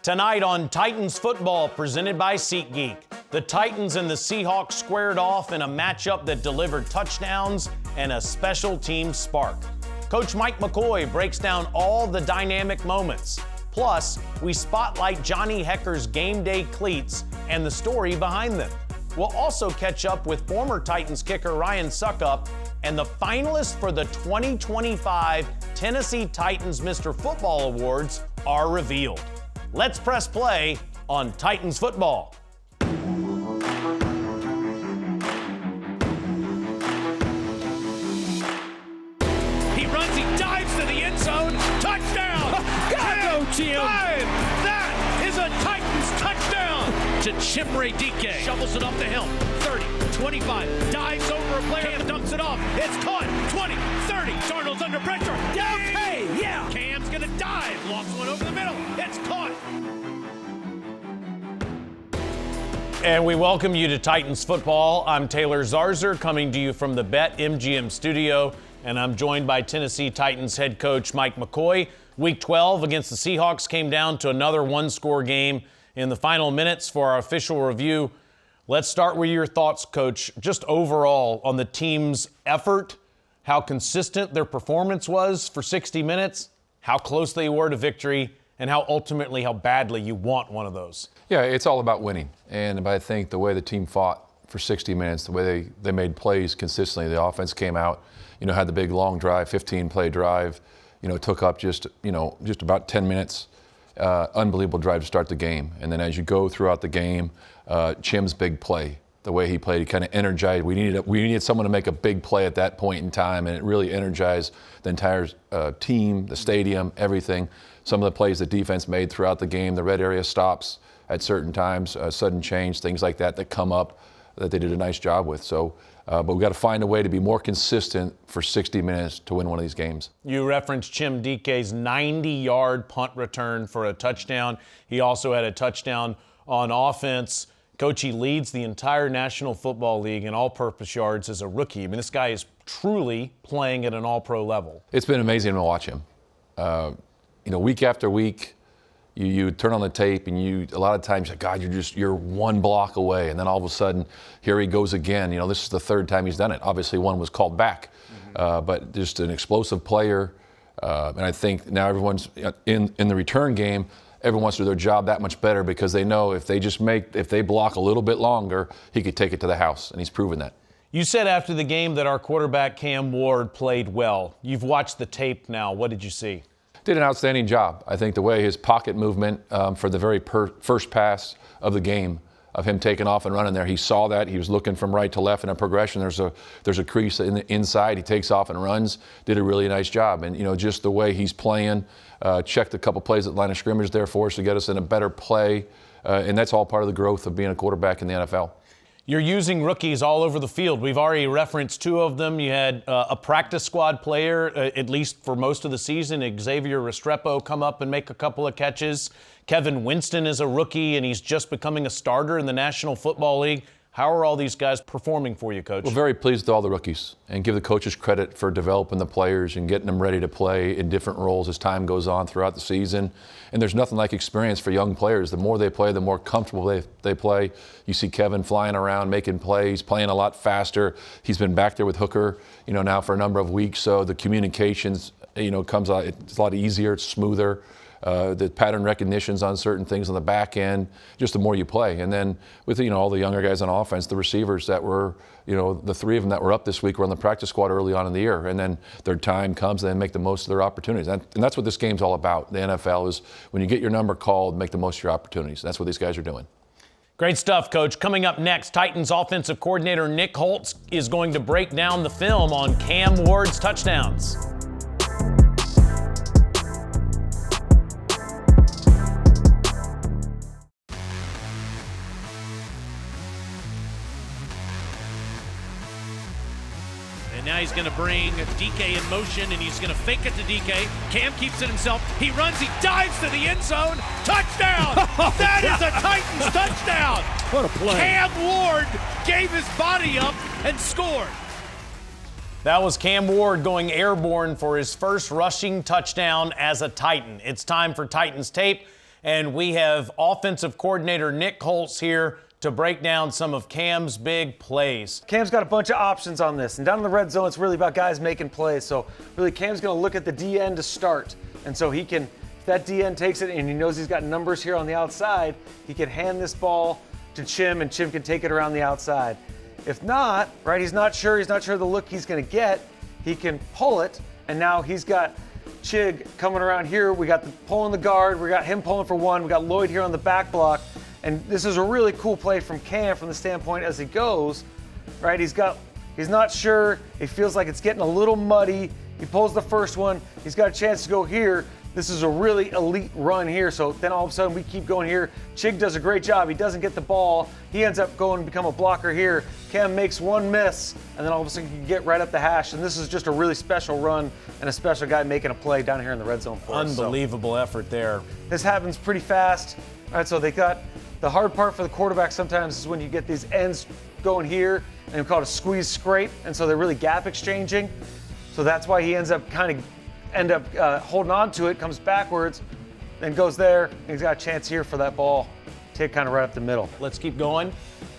Tonight on Titans football, presented by SeatGeek, the Titans and the Seahawks squared off in a matchup that delivered touchdowns and a special team spark. Coach Mike McCoy breaks down all the dynamic moments. Plus, we spotlight Johnny Hekker's game day cleats and the story behind them. We'll also catch up with former Titans kicker Ryan Succop, and the finalists for the 2025 Tennessee Titans Mr. Football Awards are revealed. Let's press play on Titans football. He runs, he dives to the end zone. Touchdown! Go, Jim! That is a Titans touchdown! To Chimere Dike. Shovels it up the hill. 30, 25. Dives over a player. Cam dunks it off. It's caught. 20, 30. Darnold's under pressure. Okay, yeah. Cam's going to dive. Lost one over the middle. It's caught. And we welcome you to Titans football. I'm Taylor Zarzer, coming to you from the BetMGM studio, and I'm joined by Tennessee Titans head coach Mike McCoy. Week 12 against the Seahawks came down to another one-score game in the final minutes for our official review. Let's start with your thoughts, Coach, just overall on the team's effort, how consistent their performance was for 60 minutes, how close they were to victory, and how badly you want one of those. Yeah, it's all about winning. And I think the way the team fought for 60 minutes, the way they made plays consistently, the offense came out, had the big long drive, 15-play drive, took up just about 10 minutes. Unbelievable drive to start the game. And then as you go throughout the game, Chim's big play, the way he played, he kind of energized. We needed someone to make a big play at that point in time, and it really energized the entire team, the stadium, everything. Some of the plays the defense made throughout the game, the red area stops at certain times, sudden change, things like that come up that they did a nice job with. So, but we've got to find a way to be more consistent for 60 minutes to win one of these games. You referenced Chim Dike's 90-yard punt return for a touchdown. He also had a touchdown on offense. Coach, he leads the entire National Football League in all-purpose yards as a rookie. I mean, this guy is truly playing at an all-pro level. It's been amazing to watch him. Week after week, you turn on the tape and a lot of times, God, you're one block away, and then all of a sudden, here he goes again. This is the third time he's done it. Obviously, one was called back, but just an explosive player. And I think now everyone's in the return game. Everyone wants to do their job that much better because they know if they block a little bit longer, he could take it to the house, and he's proven that. You said after the game that our quarterback Cam Ward played well. You've watched the tape now. What did you see? Did an outstanding job. I think the way his pocket movement for the very first pass of the game, of him taking off and running there, he saw that. He was looking from right to left in a progression. There's a crease in the inside. He takes off and runs. Did a really nice job. And, just the way he's playing, checked a couple plays at line of scrimmage there for us to get us in a better play. And that's all part of the growth of being a quarterback in the NFL. You're using rookies all over the field. We've already referenced two of them. You had a practice squad player, at least for most of the season, Xavier Restrepo, come up and make a couple of catches. Kevin Winston is a rookie, and he's just becoming a starter in the National Football League. How are all these guys performing for you, Coach? We're very pleased with all the rookies and give the coaches credit for developing the players and getting them ready to play in different roles as time goes on throughout the season. And there's nothing like experience for young players. The more they play, the more comfortable they play. You see Kevin flying around, making plays, playing a lot faster. He's been back there with Hekker, now for a number of weeks. So the communications, comes out. It's a lot easier, it's smoother. The pattern recognitions on certain things on the back end, just the more you play. And then with, all the younger guys on offense, the receivers that were, the three of them that were up this week were on the practice squad early on in the year. And then their time comes and they make the most of their opportunities. And that's what this game's all about. The NFL is when you get your number called, make the most of your opportunities. That's what these guys are doing. Great stuff, Coach. Coming up next, Titans offensive coordinator Nick Holtz is going to break down the film on Cam Ward's touchdowns. Now he's going to bring DK in motion, and he's going to fake it to DK. Cam keeps it himself. He runs. He dives to the end zone. Touchdown! That is a Titans touchdown! What a play. Cam Ward gave his body up and scored. That was Cam Ward going airborne for his first rushing touchdown as a Titan. It's time for Titans tape. And we have offensive coordinator Nick Holtz here to break down some of Cam's big plays. Cam's got a bunch of options on this, and down in the red zone, it's really about guys making plays. So really, Cam's going to look at the DN to start, and so he can, if that DN takes it and he knows he's got numbers here on the outside, he can hand this ball to Chim, and Chim can take it around the outside. If not, right, he's not sure the look he's going to get, he can pull it, and now he's got Chig coming around here. We got the pulling the guard, we got him pulling for one, we got Lloyd here on the back block. And this is a really cool play from Cam from the standpoint as he goes, right? He's not sure. He feels like it's getting a little muddy. He pulls the first one. He's got a chance to go here. This is a really elite run here. So then all of a sudden we keep going here. Chig does a great job. He doesn't get the ball. He ends up going to become a blocker here. Cam makes one miss, and then all of a sudden you can get right up the hash. And this is just a really special run and a special guy making a play down here in the red zone for us. Unbelievable effort there. This happens pretty fast. All right, so they got the hard part for the quarterback sometimes is when you get these ends going here, and we call it a squeeze scrape, and so they're really gap exchanging. So that's why he ends up holding on to it, comes backwards, and goes there. And he's got a chance here for that ball to hit kind of right up the middle. Let's keep going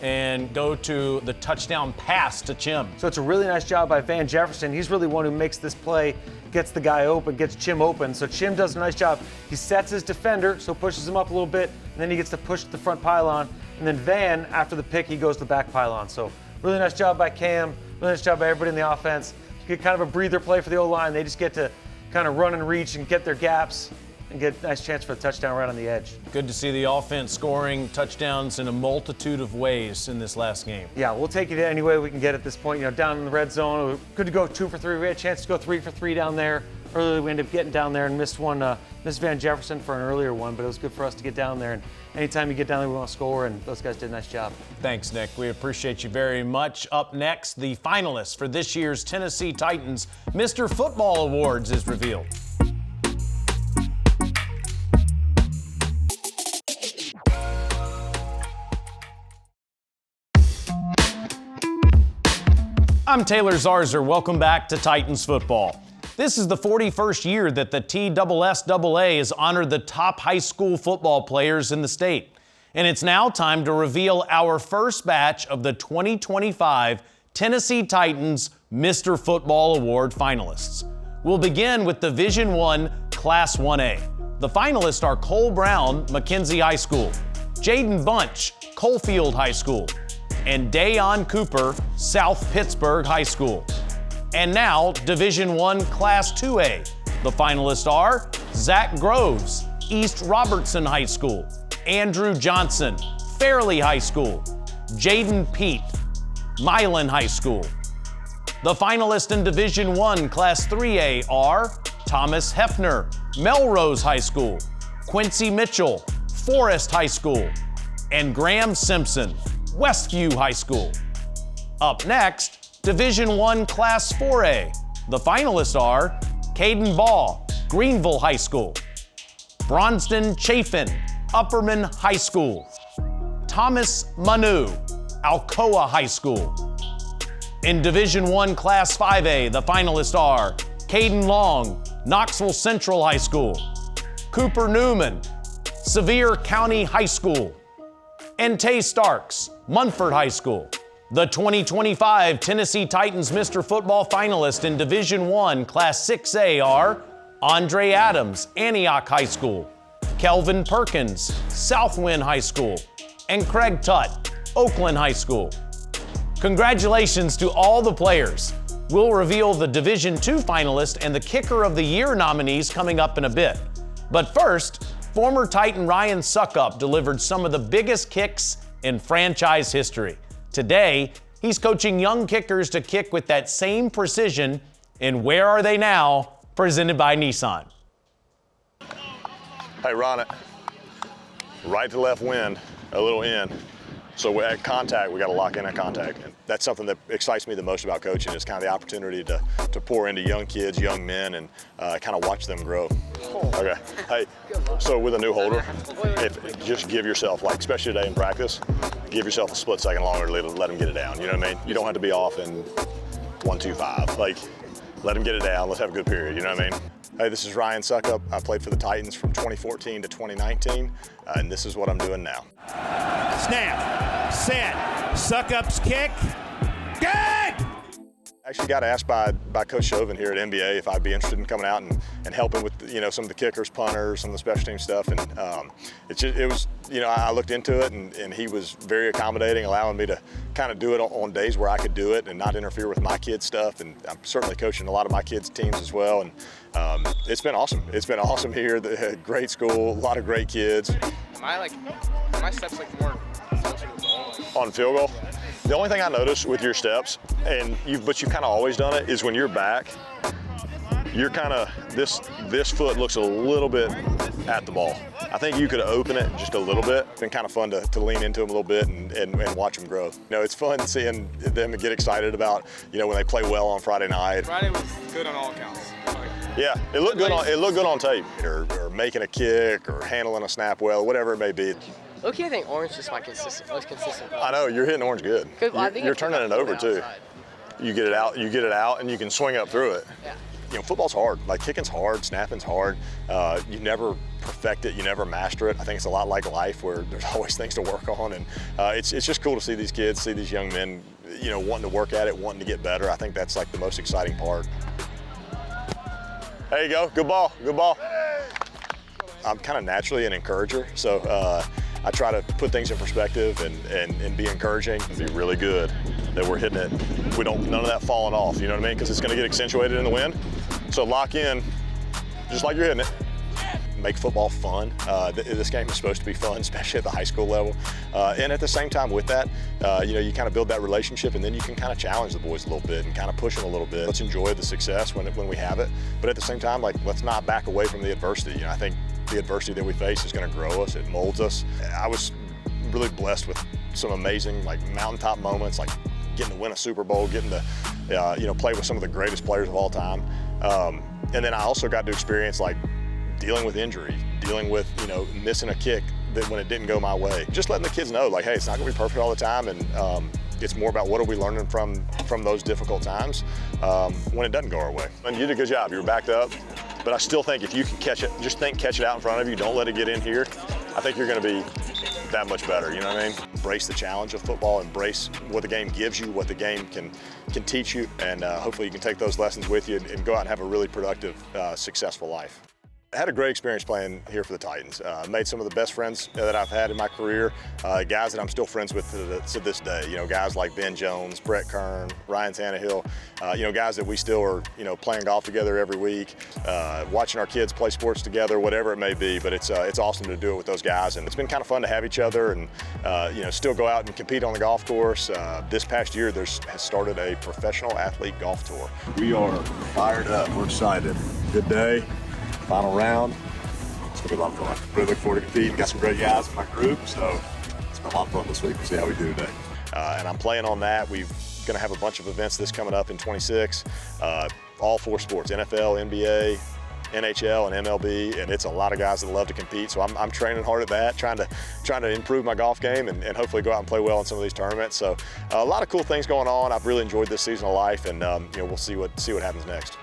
and go to the touchdown pass to Chim. So it's a really nice job by Van Jefferson. He's really one who makes this play, gets the guy open, gets Chim open. So Chim does a nice job. He sets his defender, so pushes him up a little bit, and then he gets to push the front pylon. And then Van, after the pick, he goes to the back pylon. So really nice job by Cam, really nice job by everybody in the offense. You get kind of a breather play for the O-line. They just get to kind of run and reach and get their gaps and get a nice chance for the touchdown right on the edge. Good to see the offense scoring touchdowns in a multitude of ways in this last game. Yeah, we'll take it any way we can get at this point. You know, down in the red zone, good to go 2 for 3. We had a chance to go 3 for 3 down there. Earlier, we ended up getting down there and missed Van Jefferson for an earlier one, but it was good for us to get down there. And anytime you get down there, we want to score, and those guys did a nice job. Thanks, Nick. We appreciate you very much. Up next, the finalists for this year's Tennessee Titans Mr. Football Awards is revealed. I'm Taylor Zarzer. Welcome back to Titans football. This is the 41st year that the TSSAA has honored the top high school football players in the state. And it's now time to reveal our first batch of the 2025 Tennessee Titans Mr. Football Award finalists. We'll begin with Division I Class 1A. The finalists are Cole Brown, McKenzie High School, Jaden Bunch, Coalfield High School, and Dayon Cooper, South Pittsburgh High School. And now, Division I Class 2A. The finalists are Zach Groves, East Robertson High School, Andrew Johnson, Fairleigh High School, Jaden Pete, Milan High School. The finalists in Division I Class 3A are Thomas Hefner, Melrose High School, Quincy Mitchell, Forest High School, and Graham Simpson, Westview High School. Up next, Division I Class 4A. The finalists are Caden Baugh, Greenville High School, Bronston Chafin, Upperman High School, Thomas Manu, Alcoa High School. In Division I Class 5A, the finalists are Caden Long, Knoxville Central High School, Cooper Newman, Sevier County High School, and Tay Starks, Munford High School. The 2025 Tennessee Titans Mr. Football finalists in Division I Class 6A are Andre Adams, Antioch High School, Kelvin Perkins, Southwind High School, and Craig Tutt, Oakland High School. Congratulations to all the players. We'll reveal the Division II finalist and the Kicker of the Year nominees coming up in a bit. But first, former Titan Ryan Succop delivered some of the biggest kicks in franchise history. Today, he's coaching young kickers to kick with that same precision in Where Are They Now?, presented by Nissan. Hey, Ron, right to left wind, a little in. So at contact, we got to lock in at contact. And that's something that excites me the most about coaching is kind of the opportunity to pour into young kids, young men, and kind of watch them grow. Okay. Hey, so with a new holder, just give yourself, like especially today in practice, give yourself a split second longer to let them get it down. You know what I mean? You don't have to be off in 1-2-5. Like, let them get it down. Let's have a good period. You know what I mean? Hey, this is Ryan Succop. I played for the Titans from 2014 to 2019, and this is what I'm doing now. Snap, set, Succop's kick, good! I actually got asked by Coach Chauvin here at NBA if I'd be interested in coming out and helping with some of the kickers, punters, some of the special team stuff, and it was I looked into it and he was very accommodating, allowing me to kind of do it on days where I could do it and not interfere with my kids' stuff. And I'm certainly coaching a lot of my kids' teams as well, and it's been awesome. It's been awesome here. Great school, a lot of great kids. My steps more closer to the ball. On field goal? The only thing I notice with your steps, but you've kind of always done it, is when you're back, you're kind of, this foot looks a little bit at the ball. I think you could open it just a little bit. It's been kind of fun to lean into them a little bit and watch them grow. It's fun seeing them get excited about, when they play well on Friday night. Friday was good on all accounts. Yeah, it looked good on tape, or making a kick, or handling a snap well, whatever it may be. Okay, I think orange is most consistent. I know, you're hitting orange good. You're turning it over too. You get it out, and you can swing up through it. Yeah. Football's hard. Like, kicking's hard, snapping's hard. You never perfect it, you never master it. I think it's a lot like life, where there's always things to work on, and it's just cool to see these kids, see these young men, wanting to work at it, wanting to get better. I think that's like the most exciting part. There you go, good ball, good ball. I'm kind of naturally an encourager, so I try to put things in perspective and be encouraging. It'd be really good that we're hitting it. None of that falling off, you know what I mean? Because it's going to get accentuated in the wind. So lock in, just like you're hitting it. Make football fun. This game is supposed to be fun, especially at the high school level. And at the same time with that, you kind of build that relationship, and then you can kind of challenge the boys a little bit and kind of push them a little bit. Let's enjoy the success when we have it. But at the same time, let's not back away from the adversity. I think the adversity that we face is going to grow us. It molds us. I was really blessed with some amazing mountaintop moments, like getting to win a Super Bowl, getting to play with some of the greatest players of all time. And then I also got to experience dealing with injury, dealing with missing a kick when it didn't go my way. Just letting the kids know, hey, it's not going to be perfect all the time, and it's more about what are we learning from those difficult times when it doesn't go our way. And you did a good job. You were backed up. But I still think if you can catch it, catch it out in front of you, don't let it get in here, I think you're going to be that much better, you know what I mean? Embrace the challenge of football, embrace what the game gives you, what the game can teach you, and hopefully you can take those lessons with you and go out and have a really productive, successful life. I had a great experience playing here for the Titans. Made some of the best friends that I've had in my career, guys that I'm still friends with to this day. Guys like Ben Jones, Brett Kern, Ryan Tannehill, guys that we still are, playing golf together every week, watching our kids play sports together, whatever it may be. But it's awesome to do it with those guys, and it's been kind of fun to have each other and still go out and compete on the golf course. This past year, has started a professional athlete golf tour. We are fired up. We're excited. Good day. Final round. It's going to be a lot of fun. Really look forward to competing. Got some great guys in my group, so it's been a lot of fun this week. We'll see how we do today. And I'm playing on that. We're going to have a bunch of events coming up in 26. All 4 sports, NFL, NBA, NHL, and MLB, and it's a lot of guys that love to compete. So I'm training hard at that, trying to improve my golf game and hopefully go out and play well in some of these tournaments. So a lot of cool things going on. I've really enjoyed this season of life, and we'll see what happens next.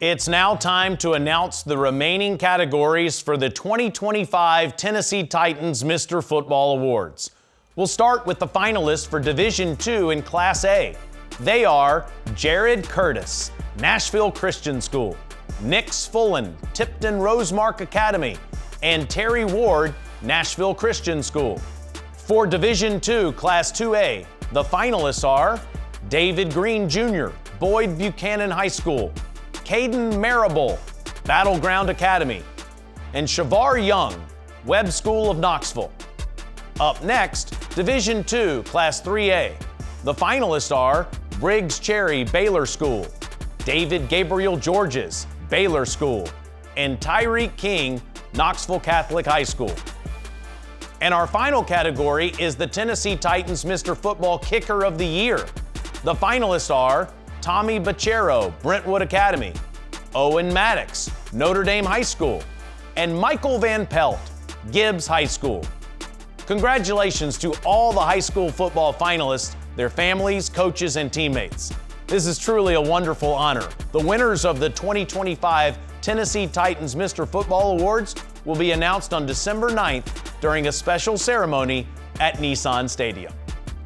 It's now time to announce the remaining categories for the 2025 Tennessee Titans Mr. Football Awards. We'll start with the finalists for Division II in Class A. They are Jared Curtis, Nashville Christian School, Nick Fullen, Tipton Rosemark Academy, and Terry Ward, Nashville Christian School. For Division II Class 2A, the finalists are David Green Jr., Boyd Buchanan High School, Caden Marable, Battleground Academy, and Shavar Young, Webb School of Knoxville. Up next, Division II, Class 3A. The finalists are Briggs Cherry, Baylor School, David Gabriel Georges, Baylor School, and Tyreek King, Knoxville Catholic High School. And our final category is the Tennessee Titans Mr. Football Kicker of the Year. The finalists are Tommy Bachero, Brentwood Academy, Owen Maddox, Notre Dame High School, and Michael Van Pelt, Gibbs High School. Congratulations to all the high school football finalists, their families, coaches, and teammates. This is truly a wonderful honor. The winners of the 2025 Tennessee Titans Mr. Football Awards will be announced on December 9th during a special ceremony at Nissan Stadium.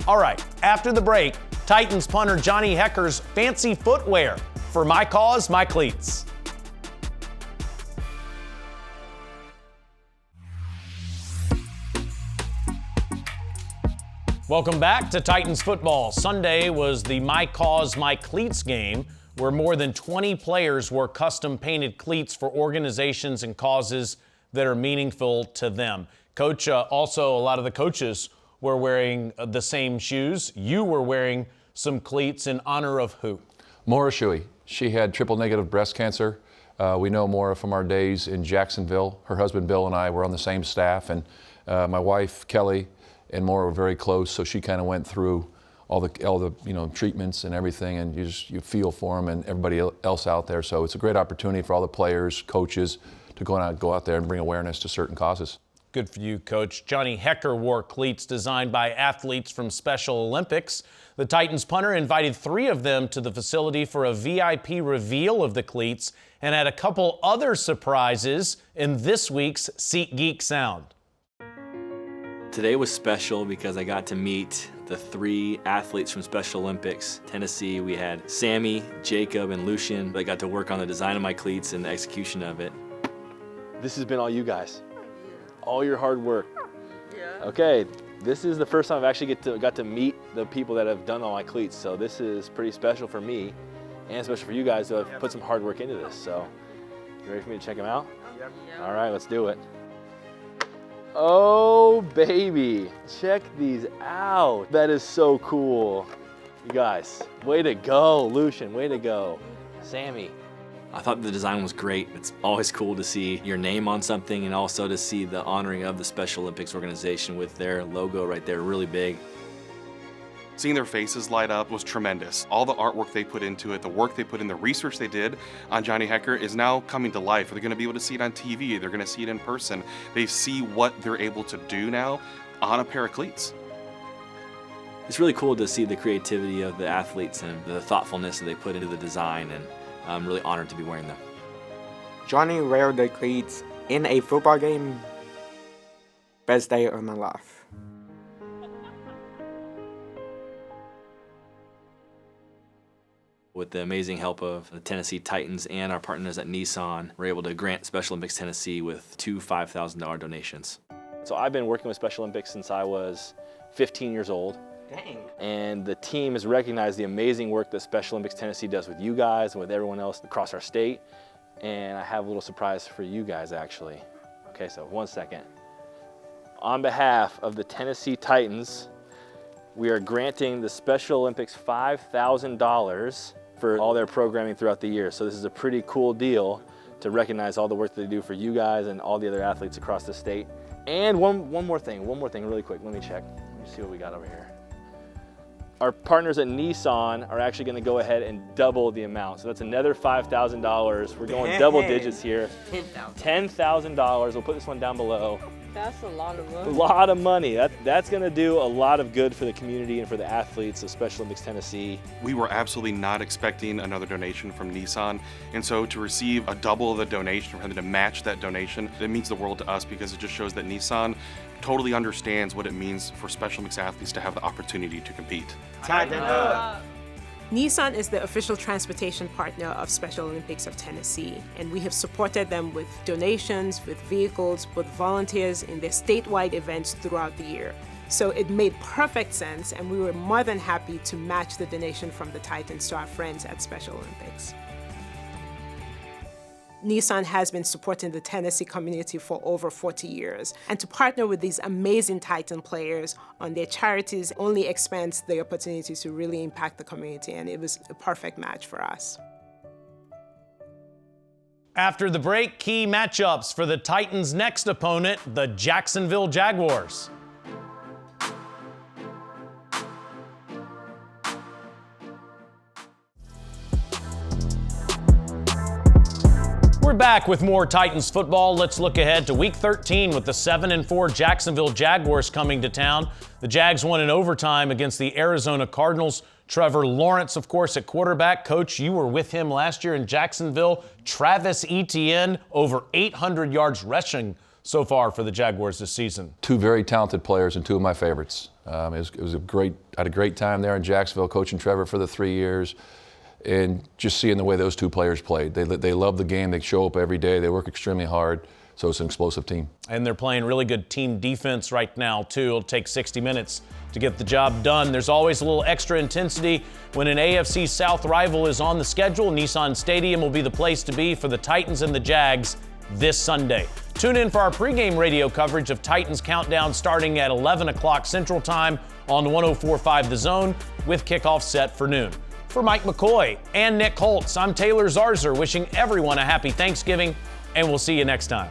All right, after the break, Titans punter Johnny Hekker's fancy footwear for My Cause, My Cleats. Welcome back to Titans football. Sunday was the My Cause, My Cleats game, where more than 20 players wore custom-painted cleats for organizations and causes that are meaningful to them. Coach, also a lot of the coaches were wearing the same shoes. You were wearing some cleats in honor of who? Maura Shuey. She had triple-negative breast cancer. We know Maura from our days in Jacksonville. Her husband Bill and I were on the same staff, and my wife Kelly and Maura were very close, so she kind of went through all the treatments and everything, and you feel for them and everybody else out there. So it's a great opportunity for all the players, coaches, to go out there and bring awareness to certain causes. Good for you, Coach. Johnny Hekker wore cleats designed by athletes from Special Olympics. The Titans punter invited 3 of them to the facility for a VIP reveal of the cleats and had a couple other surprises in this week's SeatGeek Sound. Today was special because I got to meet the 3 athletes from Special Olympics. Tennessee, we had Sammy, Jacob, and Lucian. They got to work on the design of my cleats and the execution of it. This has been all you guys. All your hard work. Yeah. Okay, this is the first time I've actually got to meet the people that have done all my cleats. So this is pretty special for me and special for you guys to have put some hard work into this. So you ready for me to check them out? Yep. All right, let's do it. Oh, baby, check these out. That is so cool. You guys, way to go. Lucian, way to go. Sammy. I thought the design was great. It's always cool to see your name on something and also to see the honoring of the Special Olympics organization with their logo right there, really big. Seeing their faces light up was tremendous. All the artwork they put into it, the work they put in, the research they did on Johnny Hekker is now coming to life. They're going to be able to see it on TV. They're going to see it in person. They see what they're able to do now on a pair of cleats. It's really cool to see the creativity of the athletes and the thoughtfulness that they put into the design, and I'm really honored to be wearing them. Johnny wore the cleats in a football game. Best day of my life. With the amazing help of the Tennessee Titans and our partners at Nissan, we're able to grant Special Olympics Tennessee with 2 $5,000 donations. So I've been working with Special Olympics since I was 15 years old. Dang. And the team has recognized the amazing work that Special Olympics Tennessee does with you guys and with everyone else across our state. And I have a little surprise for you guys, actually. Okay, so 1 second. On behalf of the Tennessee Titans, we are granting the Special Olympics $5,000 for all their programming throughout the year. So this is a pretty cool deal to recognize all the work that they do for you guys and all the other athletes across the state. And one more thing really quick. Let me check. Let me see what we got over here. Our partners at Nissan are actually going to go ahead and double the amount. So that's another $5,000. We're going double digits here. $10,000. We'll put this one down below. That's a lot of money. A lot of money. That's going to do a lot of good for the community and for the athletes of Special Olympics Tennessee. We were absolutely not expecting another donation from Nissan, and so to receive a double of the donation, for them to match that donation, it means the world to us because it just shows that Nissan totally understands what it means for Special Olympics athletes to have the opportunity to compete. Tighten up. Nissan is the official transportation partner of Special Olympics of Tennessee, and we have supported them with donations, with vehicles, with volunteers in their statewide events throughout the year. So it made perfect sense, and we were more than happy to match the donation from the Titans to our friends at Special Olympics. Nissan has been supporting the Tennessee community for over 40 years, and to partner with these amazing Titan players on their charities only expands the opportunity to really impact the community, and it was a perfect match for us. After the break, key matchups for the Titans' next opponent, the Jacksonville Jaguars. We're back with more Titans football. Let's look ahead to Week 13 with the 7-4 Jacksonville Jaguars coming to town. The Jags won in overtime against the Arizona Cardinals Trevor Lawrence, of course, at quarterback. Coach, you were with him last year in Jacksonville. Travis Etienne, over 800 yards rushing so far for the Jaguars this season. Two very talented players and two of my favorites. I had a great time there in Jacksonville coaching Trevor for the 3 years, and just seeing the way those two players played. They love the game. They show up every day. They work extremely hard. So it's an explosive team. And they're playing really good team defense right now, too. It'll take 60 minutes to get the job done. There's always a little extra intensity when an AFC South rival is on the schedule. Nissan Stadium will be the place to be for the Titans and the Jags this Sunday. Tune in for our pregame radio coverage of Titans Countdown starting at 11 o'clock Central Time on 104.5 The Zone with kickoff set for noon. For Mike McCoy and Nick Holtz, I'm Taylor Zarzer, wishing everyone a happy Thanksgiving, and we'll see you next time.